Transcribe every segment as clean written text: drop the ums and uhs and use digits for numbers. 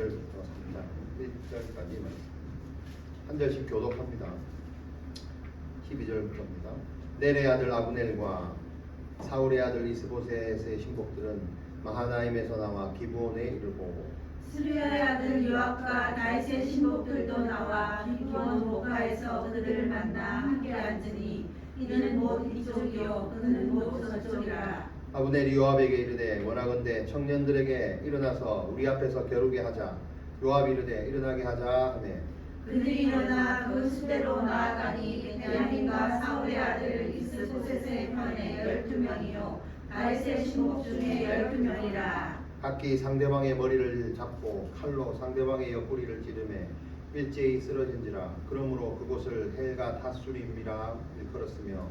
2절부터 3장 1절까지 한 절씩 교독합니다. 12절부터입니다. 넬의 아들 아브넬과 사울의 아들 이스보셋의 신복들은 마하나임에서 나와 기브온에 이르고 스루야의 아들 요압과 다윗의 신복들도 나와 기브온 모가에서 그들을 만나 함께 앉으니 이는 못 이쪽이요 그는 못 저쪽이라. 아브넬이 요압에게 이르되 원하건대 청년들에게 일어나서 우리 앞에서 겨루게 하자. 요압이 이르되 일어나게 하자 하매 그들이 일어나 그 수대로 나아가니 베냐민과 사울의 아들 이스보셋의 편에 12명이요 다윗의 신복 중에 12명이라. 각기 상대방의 머리를 잡고 칼로 상대방의 옆구리를 찌르매 일제히 쓰러진지라. 그러므로 그곳을 헬가 타수림이라 일컬었으며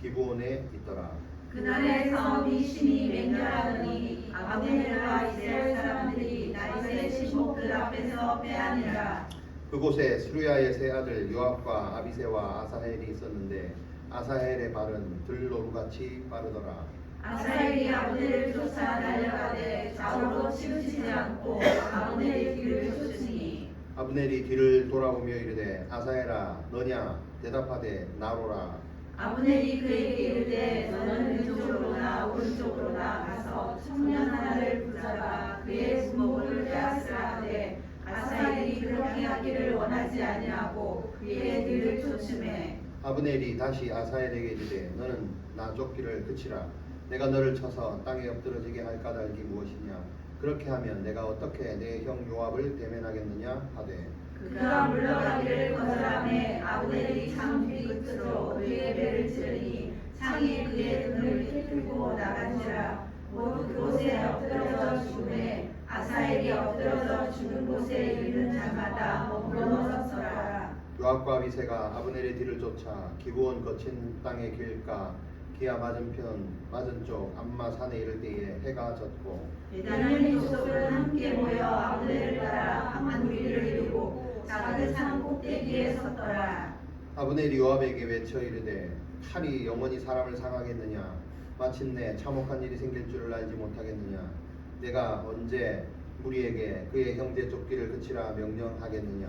기브온에 있더라. 그날의 성이 심히 맹렬하더니 아브넬과 이스라엘 사람들이 다윗의 신복들 앞에서 빼앗니라. 그곳에 스루야의 세 아들 요압과 아비새와 아사헬이 있었는데 아사헬의 발은 들노루같이 빠르더라. 아사헬이 아브넬을 쫓아 달려가되 좌우로 치우치지 않고 아브넬의 뒤를 쫓으니 아브넬이 뒤를 돌아보며 이르되 아사헬아 너냐 대답하되 나로라. 아브넬이 그에게 이르되 너는 왼쪽으로나 오른쪽으로나 가서 청년 하나를 붙잡아 그의 주먹을 빼앗으라 하되 아사헬이 그렇게 하기를 원하지 아니하고 그의 뒤를 쫓으매 아브넬이 다시 아사헬에게 이르되 너는 나 쫓기를 그치라. 내가 너를 쳐서 땅에 엎드러지게 할 까닭이 무엇이냐. 그렇게 하면 내가 어떻게 내 형 요압을 대면하겠느냐 하되 그가 물러가기를 거절하매 아브넬이 창 뒤끝으로 그의 배를 찌르니 창이 그의 등을 뚫고 나간지라. 모두 그곳에 엎드러져 죽음에 아사헬이 엎드러져 죽은 곳에 이르는 자마다 넘어섰더라. 요압과 아비새가 아브넬의 뒤를 쫓아 기브온 거친 땅의 길가 기아 맞은 쪽 암마 산에 이를 때에 해가 졌고 베냐민 족속은 함께 모여 아브넬을 따라 한 무리를 이루고 작은 산 꼭대기에 섰더라. 아브넬이 요압에게 외쳐 이르되 칼이 영원히 사람을 상하겠느냐. 마침내 참혹한 일이 생길 줄을 알지 못하겠느냐. 내가 언제 우리에게 그의 형제 쫓기를 그치라 명령하겠느냐.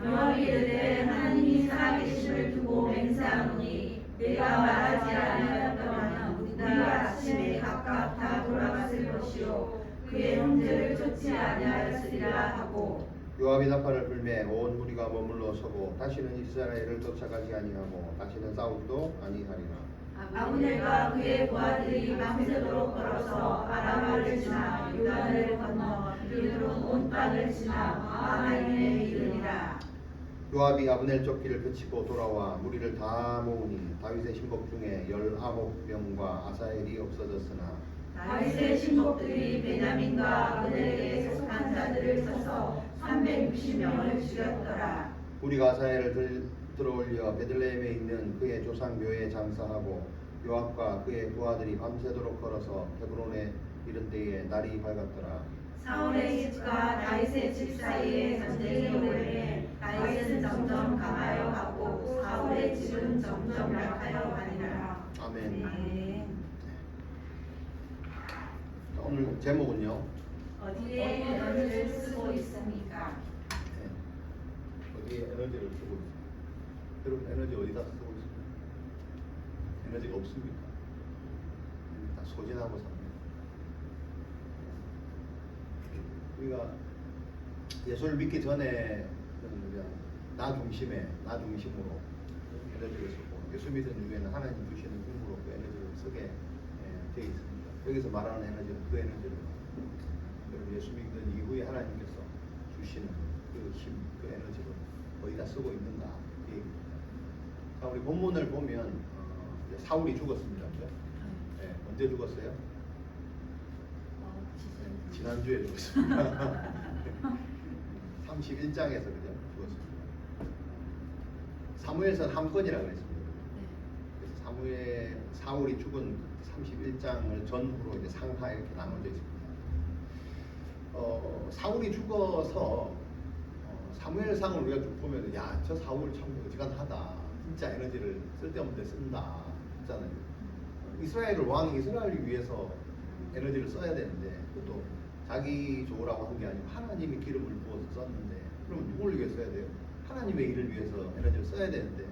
요압이 이르되 하나님이 살아계심을 두고 맹세하노니 내가 말하지 아니하였더면 우리가 아침에 각각 다 돌아갔을 것이요 그의 형제를 쫓지 아니하였으리라 하고. 요압이 나팔을 불매 온 무리가 머물러 서고 다시는 이스라엘을 쫓아가지 아니하고 다시는 싸우지도 아니하리라. 아브넬과 그의 부하들이 밤새도록 걸어서 아라바를 지나 요단을 건너 이르론 온 땅을 지나 마하나임에 이르니라. 요압이 아브넬 쫓기를 그치고 돌아와 무리를 다 모으니 다윗의 신복 중에 19명과 아사헬이 없어졌으나 다윗의 신복들이 베냐민과 아브넬에게 속한 자들을 쳐서 360명을 죽였더라. 우리가 아사헬을 들어올려 베들레헴에 있는 그의 조상 묘에 장사하고 요압과 그의 부하들이 밤새도록 걸어서 헤브론에 이른 때에 날이 밝았더라. 사울의 집과 다윗의 집 사이에 전쟁이 오르매 다윗은 점점 강하여 가고 사울의 집은 점점 약하여 가니라. 아멘. 아멘. 오늘 제목은요. 어디에 에너지를 쓰고 있습니까? 어디에 에너지를 쓰고 있습니까? 여러분 에너지 어디다 쓰고 있습니까? 에너지가 없습니까? 다 소진하고 삽니다. 우리가 예수를 믿기 전에 나 중심으로 에너지를 쓰고 예수 믿은 이후에는 하나님 주시는 힘으로 그 에너지를 쓰게 되어 있습니다. 여기서 말하는 에너지는 그 에너지를 여러분 예수 믿는 이후에 하나님께서 주시는 그 힘, 그 에너지를 어디다 쓰고 있는가 그 얘기입니다. 자, 우리 본문을 보면 사울이 죽었습니다. 네, 언제 죽었어요? 지난주에 죽었습니다. 31장에서 그죠? 죽었습니다. 사무엘서는 한 건이라고 그랬습니다. 그래서 사울이 죽은 31장을 전후로 이제 상하 이렇게 나눠져 있습니다. 사울이 죽어서 사무엘상을 우리가 쭉 보면 야, 저 사울 참 어지간하다. 진짜 에너지를 쓸데없는 데 쓴다. 있잖아요. 이스라엘을 왕이 이스라엘을 위해서 에너지를 써야 되는데 그것도 자기 좋으라고 한 게 아니고 하나님이 기름을 부어서 썼는데 그럼 누구를 위해 써야 돼요? 하나님의 일을 위해서 에너지를 써야 되는데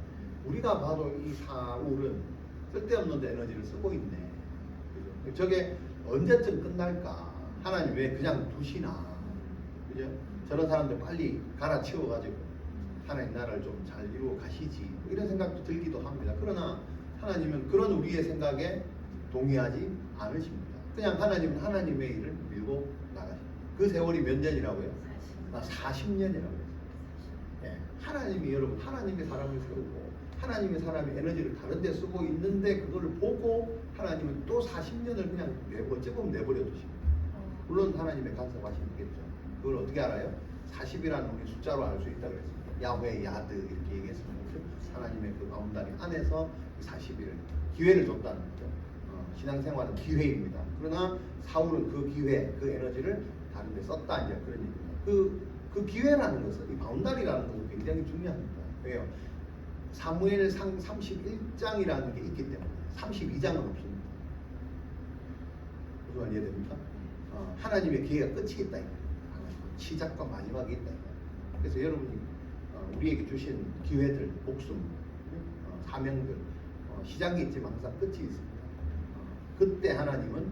우리가 봐도 이 사울은 쓸데없는 데 에너지를 쓰고 있네. 그죠? 저게 언제쯤 끝날까? 하나님 왜 그냥 두시나? 그죠? 저런 사람들 빨리 갈아치워가지고 하나님 나라를 좀 잘 이루어 가시지. 뭐 이런 생각도 들기도 합니다. 그러나 하나님은 그런 우리의 생각에 동의하지 않으십니다. 그냥 하나님은 하나님의 일을 밀고 나가십니다. 그 세월이 몇 년이라고요? 40년이라고요. 예, 하나님이 여러분 하나님의 사람을 세우고 하나님의 사람이 에너지를 다른 데 쓰고 있는데 그거를 보고 하나님은 또 40년을 그냥 어찌 보면 내버려 두십니다. 물론 하나님의 간섭하시겠죠. 그걸 어떻게 알아요? 40이라는 우리 숫자로 알 수 있다고 그랬습니다. 야훼, 야드 이렇게 얘기했습니다. 하나님의 그 바운다리 안에서 40일을 기회를 줬다는 거죠. 신앙생활은 기회입니다. 그러나 사울은 그 기회, 그 에너지를 다른 데 썼다 이제 그런 얘기입니다. 그 기회라는 것은 이 바운다리라는 것은 굉장히 중요합니다. 왜요? 사무엘상 31장이라는 게 있기 때문에 32장은 없습니다. 무슨 말 이해됩니까? 하나님의 기회가 끝이 있다. 시작과 마지막이 있다. 그래서 여러분이 우리에게 주신 기회들, 목숨, 사명들 시작이 있지만 항상 끝이 있습니다. 그때 하나님은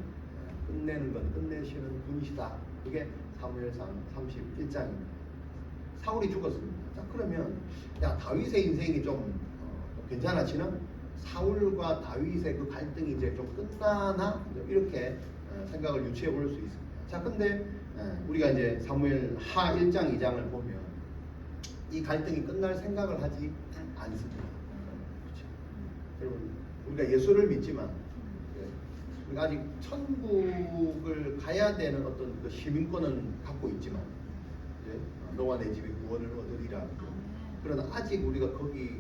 끝내는 건 끝내시는 분이시다. 그게 사무엘상 31장입니다. 사울이 죽었습니다. 자, 그러면 야 다윗의 인생이 좀 괜찮아지나? 사울과 다윗의 그 갈등이 이제 좀 끝나나? 이렇게 생각을 유추해 볼 수 있습니다. 자, 근데 우리가 이제 사무엘 하 1장 2장을 보면 이 갈등이 끝날 생각을 하지 않습니다. 그렇죠? 여러분 우리가 예수를 믿지만 우리가 아직 천국을 가야 되는 어떤 그 시민권은 갖고 있지만 너와 내 집이 구원을 얻으리라. 그러나 아직 우리가 거기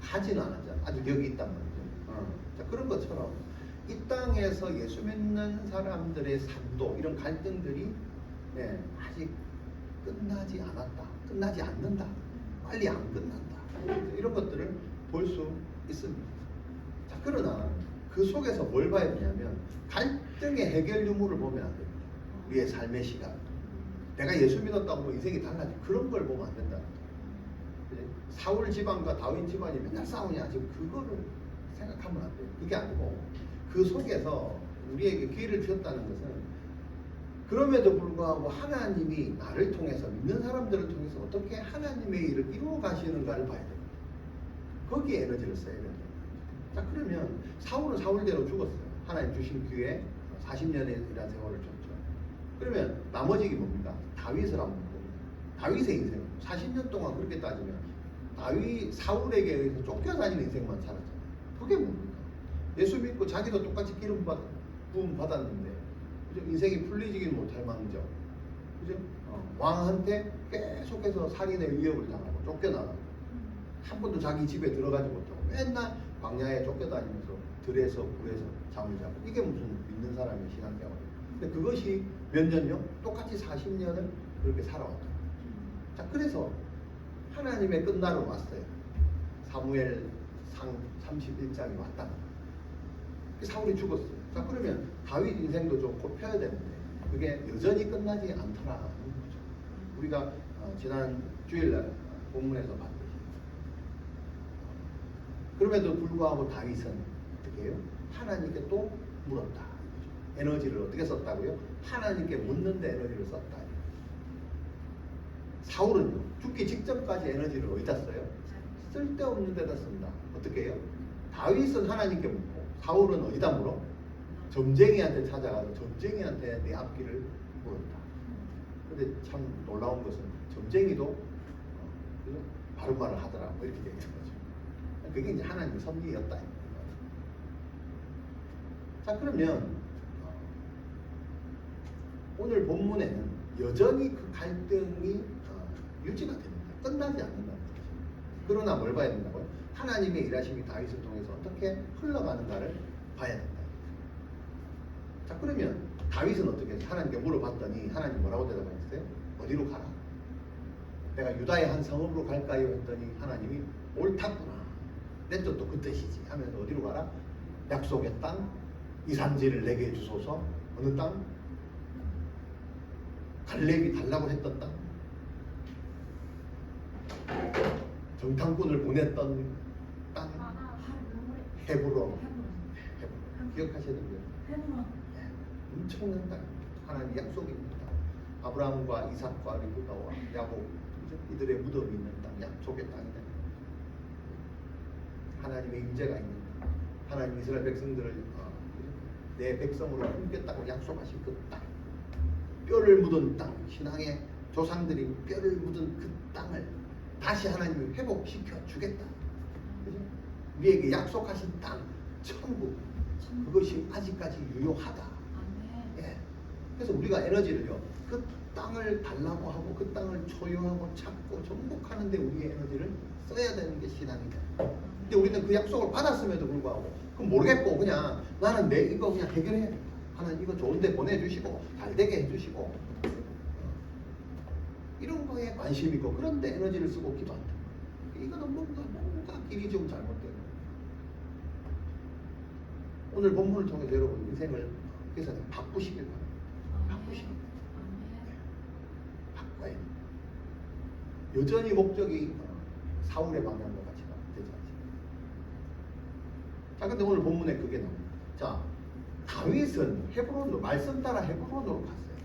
가지는 않았잖아. 아직 여기 있단 말이죠. 자, 그런 것처럼 이 땅에서 예수 믿는 사람들의 삶도 이런 갈등들이 아직 끝나지 않았다. 끝나지 않는다. 빨리 안 끝난다. 이런 것들을 볼 수 있습니다. 자, 그러나 그 속에서 뭘 봐야 되냐면 갈등의 해결 유무를 보면 안 됩니다. 우리의 삶의 시간. 내가 예수 믿었다고 뭐 인생이 달라지 그런 걸 보면 안 된다. 사울 집안과 다윗 집안이 맨날 싸우냐 지금 그거를 생각하면 안 돼요. 그게 아니고 그 속에서 우리에게 기회를 주셨다는 것은 그럼에도 불구하고 하나님이 나를 통해서 믿는 사람들을 통해서 어떻게 하나님의 일을 이루어 가시는가를 봐야 됩니다. 거기에 에너지를 써야 됩니다. 자, 그러면 사울은 사울대로 죽었어요. 하나님 주신 기회에 40년이라는 세월을 줬죠. 그러면 나머지 게 뭡니까? 다윗을 한번 봅니다. 다윗의 인생 40년 동안 그렇게 따지면 다윗 사울에게 의해서 쫓겨다니는 인생만 살았잖아요. 그게 뭡니까? 예수 믿고 자기도 똑같이 부음 받았는데 그죠? 인생이 풀리지긴 못할 망정, 그죠? 왕한테 계속해서 살인의 위협을 당하고 쫓겨나가고 한 번도 자기 집에 들어가지 못하고 맨날 광야에 쫓겨다니면서 들에서 굴에서 잠을 자고 이게 무슨 믿는 사람의 신앙생활이에요. 근데 그것이 몇 년요? 똑같이 40년을 그렇게 살아왔다. 자, 그래서 하나님의 끝날은 왔어요. 사무엘 상 31장이 왔다. 사울이 죽었어요. 자, 그러면 다윗 인생도 좀 꼽혀야 되는데 그게 여전히 끝나지 않더라는 거죠. 우리가 지난 주일날 본문에서 봤듯이 그럼에도 불구하고 다윗은 어떻게 해요? 하나님께 또 물었다. 에너지를 어떻게 썼다고요? 하나님께 묻는데 에너지를 썼다. 사울은요, 죽기 직전까지 에너지를 어디다 써요? 쓸데없는 데다 쓴다. 어떻게 해요? 다윗은 하나님께 묻고 사울은 어디다 물어? 점쟁이한테 찾아가서 점쟁이한테 내 앞길을 물었다. 근데 참 놀라운 것은 점쟁이도 바른 말을 하더라. 뭐 이렇게 얘기하는 거죠. 그게 이제 하나님의 섭리였다. 자, 그러면 오늘 본문에는 여전히 그 갈등이 유지가 됩니다. 끝나지 않는다는 거죠. 그러나 뭘 봐야 된다고요? 하나님의 일하심이 다윗을 통해서 어떻게 흘러가는가를 봐야 된다. 자, 그러면 다윗은 어떻게 해서 하나님께 물어봤더니 하나님 뭐라고 대답하셨어요? 어디로 가라? 내가 유다의 한 성읍으로 갈까요? 했더니 하나님이 옳았구나. 내 뜻도 그 뜻이지 하면서 어디로 가라? 약속의 땅, 이산지를 내게 주소서. 어느 땅? 갈렙이 달라고 했던 땅, 정탐꾼을 보냈던 땅, 헤브론. 기억하셔야 됩니다. 엄청난 땅, 하나님의 약속입니다. 아브라함과 이삭과 리브가와 야곱, 이들의 무덤이 있는 땅, 약속의 땅이다. 하나님의 임재가 있는 땅, 하나님 이스라엘 백성들을 내 백성으로 품겠다고 약속하신 그 땅, 뼈를 묻은 땅, 신앙의 조상들이 뼈를 묻은 그 땅을 다시 하나님이 회복시켜 주겠다. 그죠? 우리에게 약속하신 땅, 천국, 그것이 아직까지 유효하다. 예. 그래서 우리가 에너지를요, 그 땅을 달라고 하고 그 땅을 소유하고 찾고 정복하는데 우리의 에너지를 써야 되는 게 신앙이다. 근데 우리는 그 약속을 받았음에도 불구하고 그럼 모르겠고 그냥 나는 내 이거 그냥 해결해. 하나님 이거 좋은데 보내주시고 잘 되게 해주시고 이런 거에 관심 있고 그런데 에너지를 쓰고 기도한다. 이거는 뭔가 길이 좀 잘못되고. 오늘 본문을 통해서 여러분 인생을 그래서 바꾸시길 바랍니다. 바꾸시길 바꿔야 됩니다. 여전히 목적이 사울의 방향과 같이 되지 않습니다. 자, 근데 오늘 본문에 그게 나옵니다. 자, 다윗은 헤브론으로, 말씀 따라 헤브론으로 갔어요.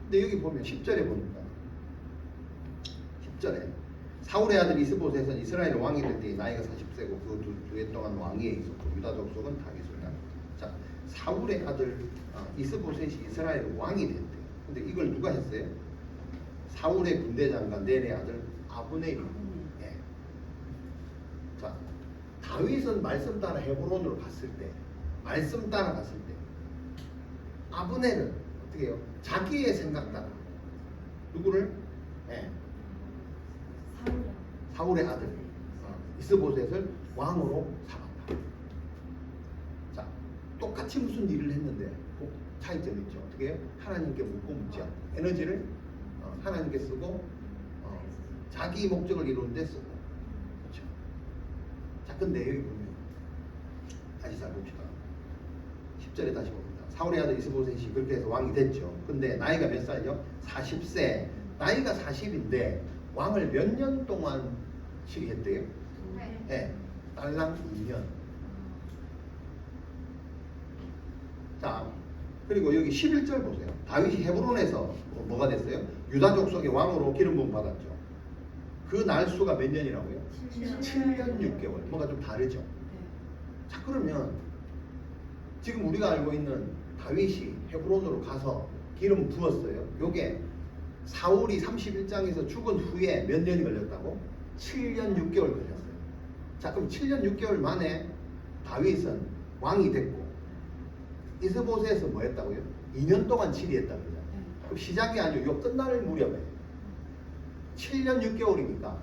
근데 여기 보면 10절에 보니까 10절에 사울의 아들 이스보셋은 이스라엘 왕이 될 때 나이가 40세고 그 두 해 동안 왕위에 있었고 유다 족속은 다윗을 낳았고. 자, 사울의 아들 이스보셋이 이스라엘 왕이 됐대요. 근데 이걸 누가 했어요? 사울의 군대 장관 넬의 아들 아브넬이. 예. 자, 다윗은 말씀 따라 헤브론으로 갔을 때, 말씀 따라 갔을 때, 아브넬은 어떻게 해요? 자기의 생각 따라 누구를? 예. 사울의 아들 이스보셋을 왕으로 삼았다. 자, 똑같이 무슨 일을 했는데 차이점이 있죠. 어떻게 해요? 하나님께 묻고 묻지 않고 에너지를 하나님께 쓰고 자기 목적을 이루는 데 쓰고. 그렇죠. 자, 근데 여기 보면 다시 잘 봅시다. 10절에 다시 봅니다. 사울의 아들 이스보셋이 그렇게 해서 왕이 됐죠. 근데 나이가 몇 살이요? 40세. 나이가 40인데 왕을 몇 년 동안 시리했대요? 네. 딸랑 2년. 자, 그리고 여기 11절 보세요. 다윗이 헤브론에서 뭐가 됐어요? 유다 족속의 왕으로 기름 부음 받았죠. 그 날수가 몇 년이라고요? 7년 6개월. 뭔가 좀 다르죠. 자, 그러면 지금 우리가 알고 있는 다윗이 헤브론으로 가서 기름 부었어요. 요게 사울이 31장에서 죽은 후에 몇 년이 걸렸다고? 7년 6개월 걸렸어요. 자, 그럼 7년 6개월 만에 다윗은 왕이 됐고 이스보셋은 뭐 했다고요? 2년 동안 치리했다고 그러죠. 그럼 시작이 아니고 요 끝날 무렵에 7년 6개월이니까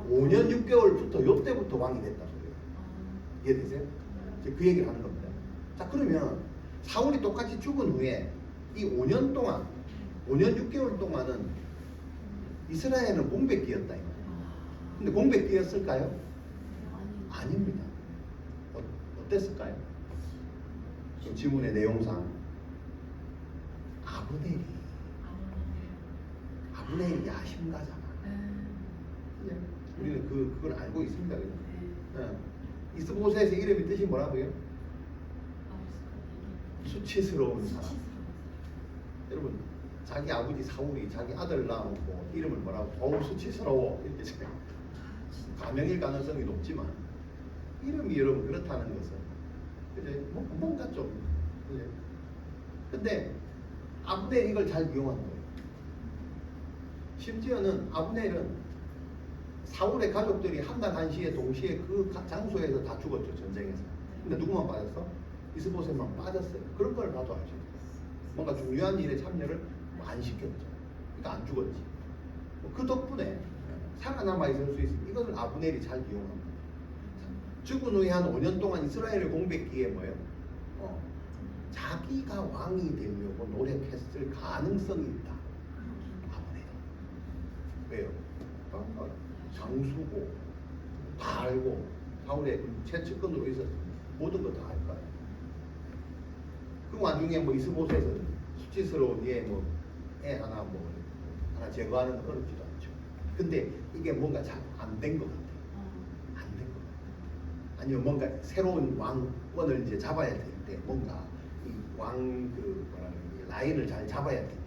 5년 6개월부터 요때부터 왕이 됐다고 그래요. 이해되세요? 그 얘기를 하는 겁니다. 자, 그러면 사울이 똑같이 죽은 후에 이 5년 동안 5년 6개월 동안은 이스라엘은 공백기였다. 근데 공백기였을까요? 아닙니다. 어땠을까요? 좀 지문의 내용상 아브넬이 야심가잖아. 우리는 그걸 알고 있습니다. 네. 이스보셋의 이름의 뜻이 뭐라고요? 수치스러운 사람. 여러분, 자기 아버지 사울이 자기 아들 낳아놓고 이름을 뭐라고? 어우 수치스러워 이렇게 생각. 가명일 가능성이 높지만 이름이 여러분 그렇다는 것은 이제 뭔가 좀 그제. 근데 아브넬이 이걸 잘 이용한 거예요. 심지어는 아브넬은 사울의 가족들이 한날 한시에 동시에 그 장소에서 다 죽었죠, 전쟁에서. 근데 누구만 빠졌어? 이스보셋만 빠졌어요. 그런 걸 봐도 알죠. 뭔가 중요한 일에 참여를 안 시켰죠. 그러니까 안 죽었지. 그 덕분에 살아남아 있을 수 있습니다. 이것을 아브넬이 잘 이용합니다. 죽은 후에 한 5년 동안 이스라엘의 공백기에 뭐예요? 자기가 왕이 되려고 노력했을 가능성이 있다. 아브넬이. 왜요? 장수고 다 알고 사울의 최측근으로 있었습니다. 모든 거 다 알 거예요. 그 와중에 뭐 이스보셋은 수치스러운 얘 뭐 애 하나 뭐 하나 제거하는 건 어렵지도 않죠. 근데 이게 뭔가 잘 안 된 것 같아요. 안 된 것 같아요. 아니면 뭔가 새로운 왕권을 이제 잡아야 될 때 뭔가 이 왕 그 뭐라는 라인을 잘 잡아야 되니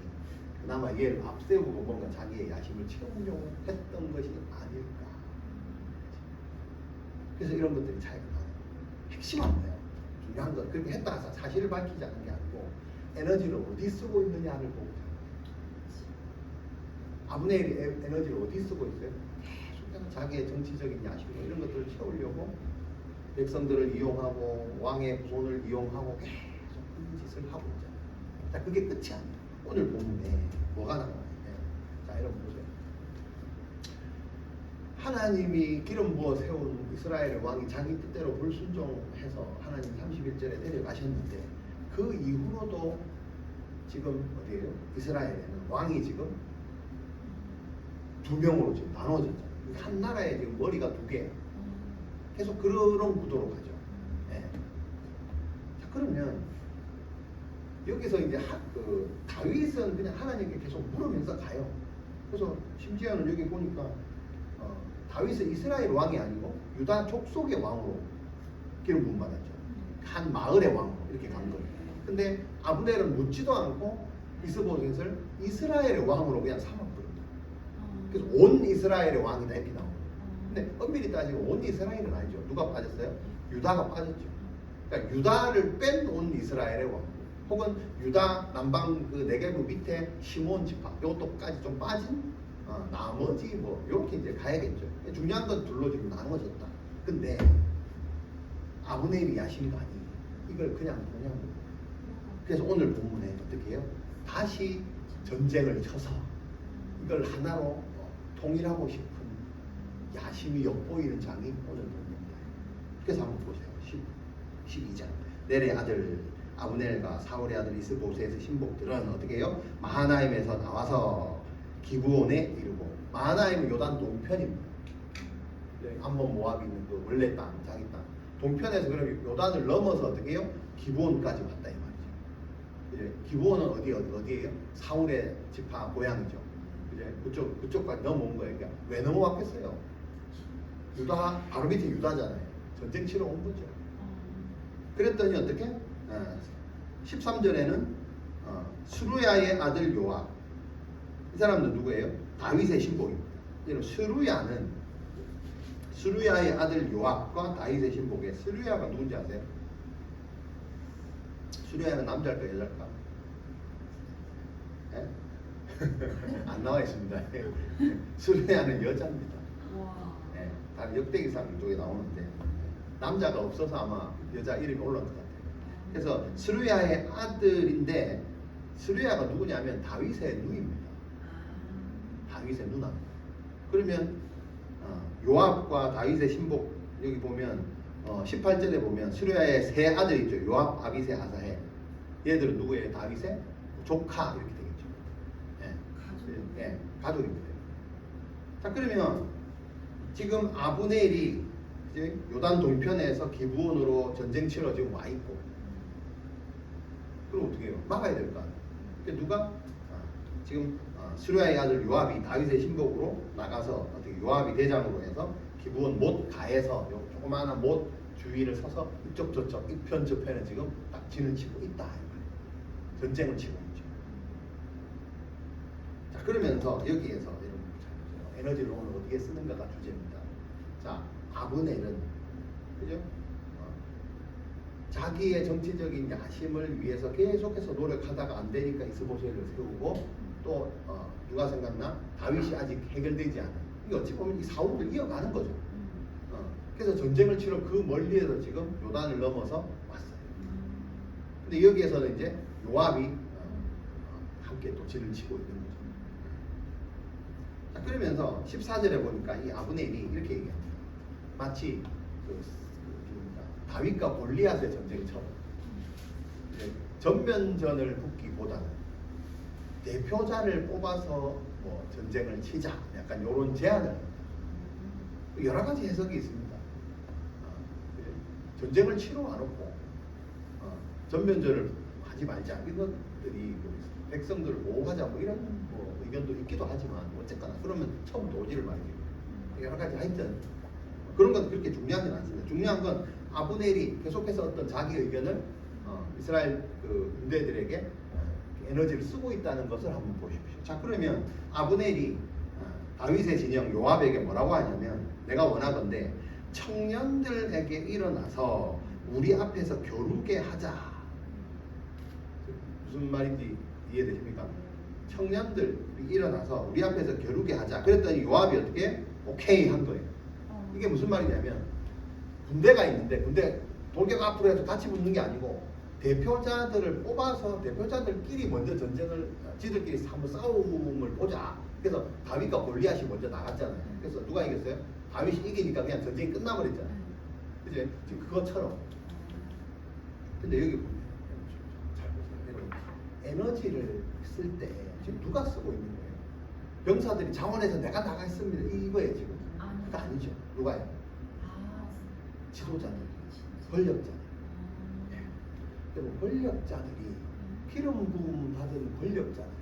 그나마 얘를 앞세우고 뭔가 자기의 야심을 채우려고 했던 것이 아닐까. 그래서 이런 것들이 차이가 나요. 핵심은 뭐예요? 중요한 건 그렇게 했다 해서 사실을 밝히지 않는 게 아니고 에너지를 어디 쓰고 있느냐를 보고 아브넬이 에너지를 어디 쓰고 있어요? 계속 그냥 자기의 정치적인 야심 이런 것들을 채우려고 백성들을 이용하고 왕의 부손을 이용하고 계속 그 짓을 하고 있잖아요. 자, 그게 끝이 아니에요. 오늘 본문에 뭐가 나와요? 자, 여러분 보세요. 하나님이 기름 부어 세운 이스라엘의 왕이 자기 뜻대로 불순종해서 하나님 31절에 데려가셨는데 그 이후로도 지금 어디에요? 이스라엘에는 왕이 지금 두 명으로 지금 나눠졌잖아요. 한 나라에 지금 머리가 두 개. 계속 그런 구도로 가죠. 네. 자, 그러면 여기서 이제 다윗은 그냥 하나님께 계속 물으면서 가요. 그래서 심지어는 여기 보니까 다윗은 이스라엘 왕이 아니고 유다 족속의 왕으로 기름 부음 받았죠. 한 마을의 왕으로 이렇게 간 거예요. 근데 아브넬은 묻지도 않고 이스보셋을 이스라엘의 왕으로 그냥 삼아버렸다. 그래서 온 이스라엘의 왕이다 이렇게 나오고. 근데 엄밀히 따지고 온 이스라엘은 아니죠. 누가 빠졌어요? 유다가 빠졌죠. 그러니까 유다를 뺀 온 이스라엘의 왕. 혹은 유다 남방 그 네게부 밑에 시몬 지파 요것도까지 좀 빠진 나머지 뭐 이렇게 이제 가야겠죠. 중요한 건 둘로 지금 나눠졌다. 근데 아브넬이 야심가 아니 이걸 그냥 보냐고. 그래서 오늘 본문에 어떻게 해요? 다시 전쟁을 쳐서 이걸 하나로 통일하고 싶은 야심이 엿보이는 장이 오늘 본문입니다. 그래서 한번 보세요. 12장 넬의 아들 아브넬과 사울의 아들 이스보셋의 신복들은 어떻게 해요? 마하나임에서 나와서 기브온에 이르고 마하나임은 요단 동편입니다. 암몬 모압이 있는 그 원래 땅, 자기 땅. 동편에서 그러면 요단을 넘어서 어떻게 해요? 기브온까지 왔다 이 말이죠. 이제 기브온은 어디예요? 사울의 지파 고향이죠. 이제 그쪽까지 넘어온 거예요. 그러니까 왜 넘어왔겠어요? 유다 바로 밑에 유다잖아요. 전쟁 치러 온 거죠. 그랬더니 어떻게? 13절에는 스루야의 아들 요압. 이 사람도 누구예요? 다윗의 신복입니다. 여러분 스루야의 아들 요압과 다윗의 신복에 스루야가 누군지 아세요? 스루야는 남자일까 여자일까? 안 나와 있습니다. 스루야는 여자입니다. 네, 다른 역대기상 쪽에 나오는데 남자가 없어서 아마 여자 이름이 올라온 것 같아요. 그래서 스루야의 아들인데 스루야가 누구냐면 다윗의 누이입니다. 다윗의 누나. 그러면 요압과 다윗의 신복 여기 보면 18절에 보면 스루야의 세 아들 있죠. 요압, 아비세, 아사헬. 얘들은 누구예요? 다윗의 조카 이렇게 되겠죠. 네, 가족입니다. 자, 그러면 지금 아브넬이 이제 요단 동편에서 기브온으로 전쟁 치러 지금 와 있고, 그럼 어떻게 해요? 막아야 될 거 아니에요. 누가 지금 스루야의 아들 요압이 다윗의 신복으로 나가서 어떻게 요압이 대장으로 해서 기브온 못 가에서 요 조그마한 못 주위를 서서 이쪽 저쪽 이편 저편에 지금 딱 진을 치고 있다. 전쟁을 치고 있죠. 자, 그러면서 여기에서 여러분 에너지를 오늘 어떻게 쓰는가가 주제입니다. 자, 아브넬은 그죠? 자기의 정치적인 야심을 위해서 계속해서 노력하다가 안 되니까 이스보셋을 세우고 또 누가 생각나? 다윗이 아직 해결되지 않은. 이게 어찌 보면 이 사울을 이어가는 거죠. 그래서 전쟁을 치러 그 멀리에서 지금 요단을 넘어서 왔어요. 근데 여기에서는 이제 요압이 함께 또 진을 치고 있는 거죠. 자, 그러면서 14절에 보니까 이 아브넬이 이렇게 얘기합니다. 마치 다윗과 골리앗의 전쟁처럼 전면전을 붙기보다는 대표자를 뽑아서 뭐 전쟁을 치자, 약간 이런 제안을 합니다. 여러 가지 해석이 있습니다. 전쟁을 치러 와놓고 전면전을 하지 말자, 이런 것들이 있습니다. 백성들을 보호하자 뭐 이런 뭐 의견도 있기도 하지만 어쨌거나 그러면 처음부터 오지를 말이에요. 여러 가지 하여튼 그런 건 그렇게 중요하진 않습니다. 중요한 건 아브넬이 계속해서 어떤 자기 의견을 이스라엘 그 군대들에게 에너지를 쓰고 있다는 것을 한번 보십시오. 자, 그러면 아브넬이 다윗의 진영 요압에게 뭐라고 하냐면 내가 원하건대 청년들에게 일어나서 우리 앞에서 겨루게 하자. 무슨 말인지 이해되십니까? 청년들이 일어나서 우리 앞에서 겨루게 하자. 그랬더니 요압이 어떻게? 오케이 한 거예요. 이게 무슨 말이냐면 군대가 있는데 군대 돌격 앞으로 해서 같이 붙는 게 아니고 대표자들을 뽑아서 대표자들끼리 먼저 전쟁을 지들끼리 한번 싸움을 보자. 그래서 다윗과 골리앗이 먼저 나갔잖아요. 그래서 누가 이겼어요? 다윗이 이기니까 그냥 전쟁이 끝나버렸잖아요. 그죠? 지금 그것처럼. 근데 여기 잘 보세요. 여러분, 에너지를 쓸 때 지금 누가 쓰고 있는 거예요? 병사들이 자원해서 내가 나가겠습니다. 이거예요 지금. 그거 아니죠. 누가요? 지도자들, 권력자들. 여러분, 권력자들이 기름 부음 받은 권력자들이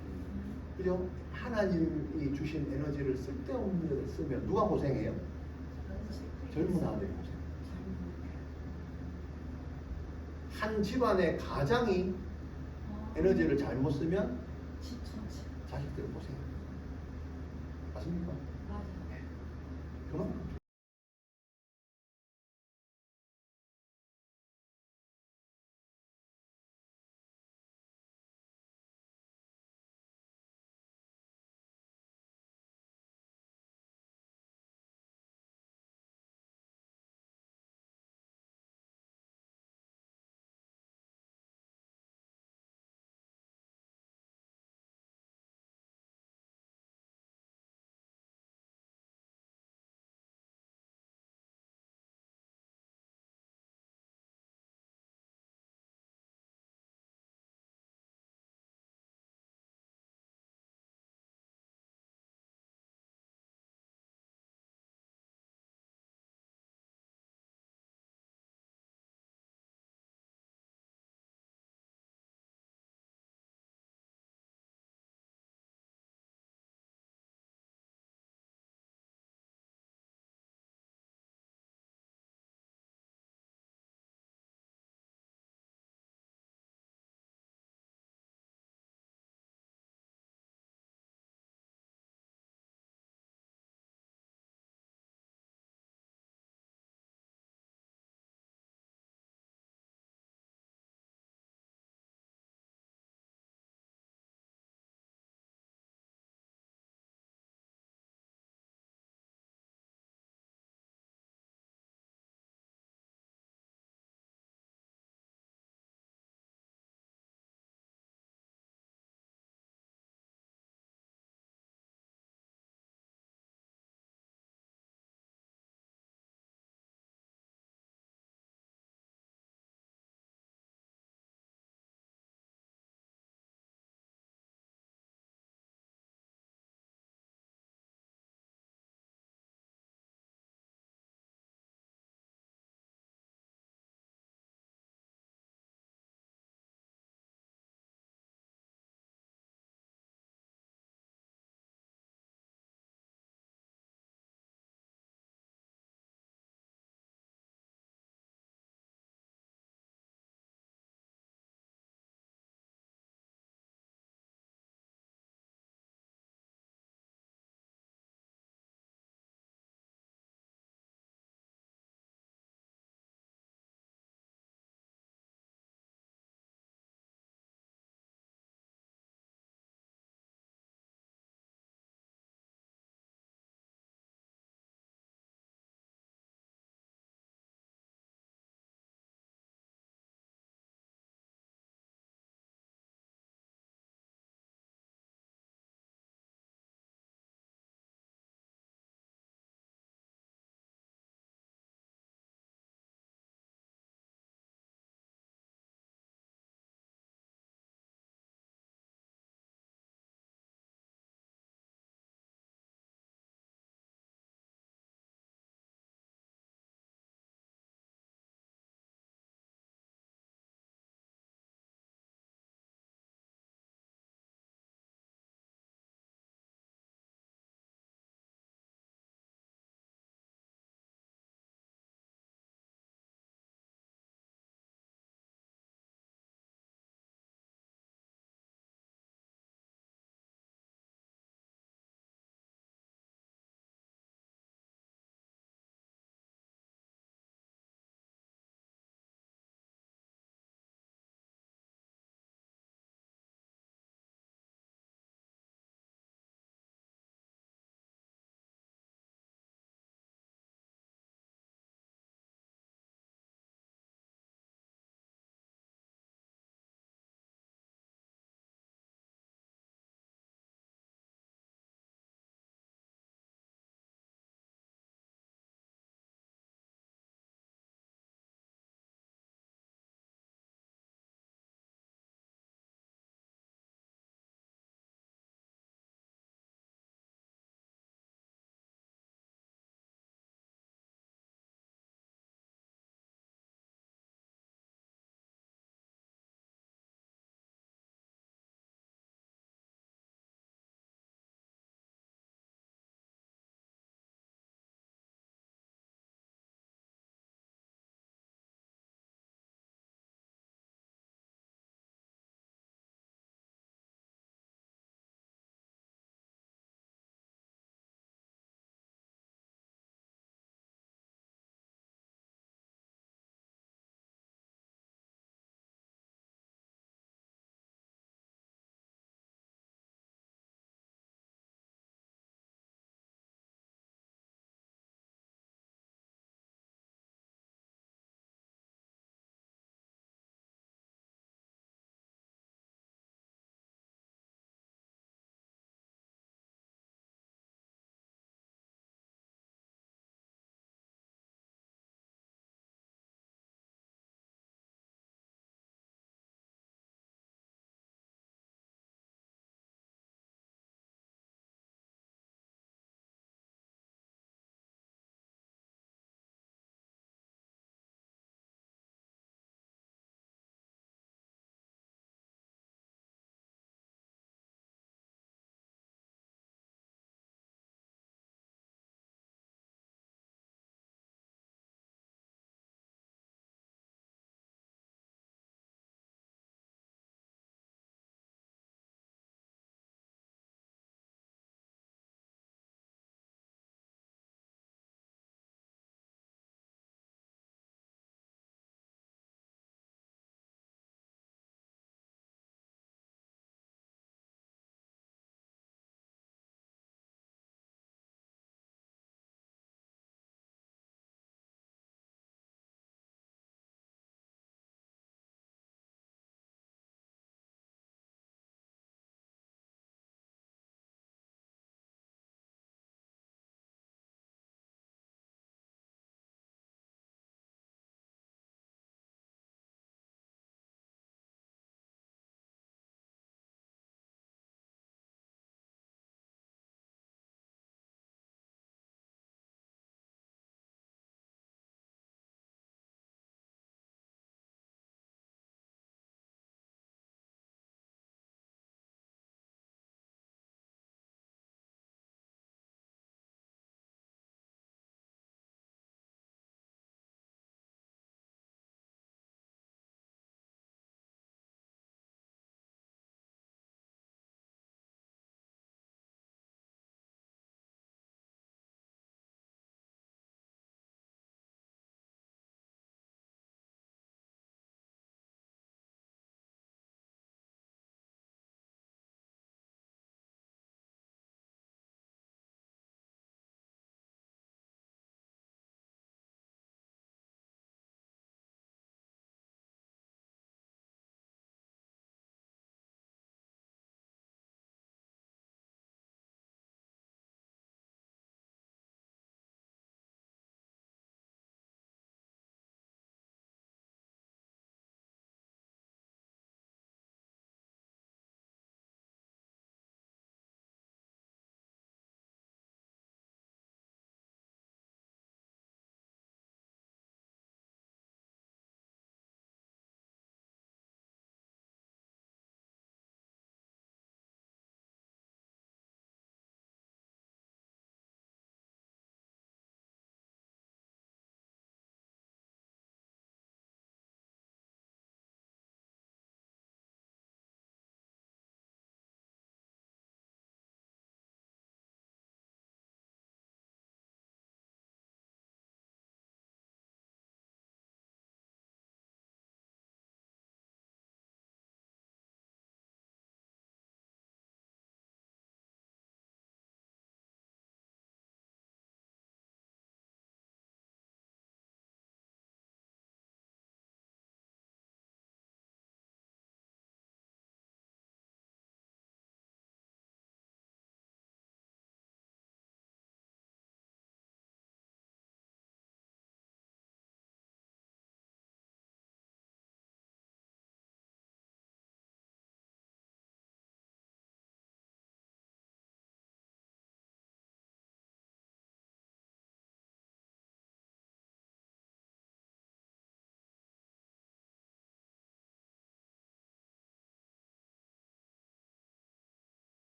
그죠? 하나님이 주신 에너지를 쓸데없는 데를 쓰면 누가 고생해요? 젊은 아들이 고생. 한 집안의 가장이 에너지를 잘못 쓰면 자식들이 고생해요. 맞습니까? 네. 그만큼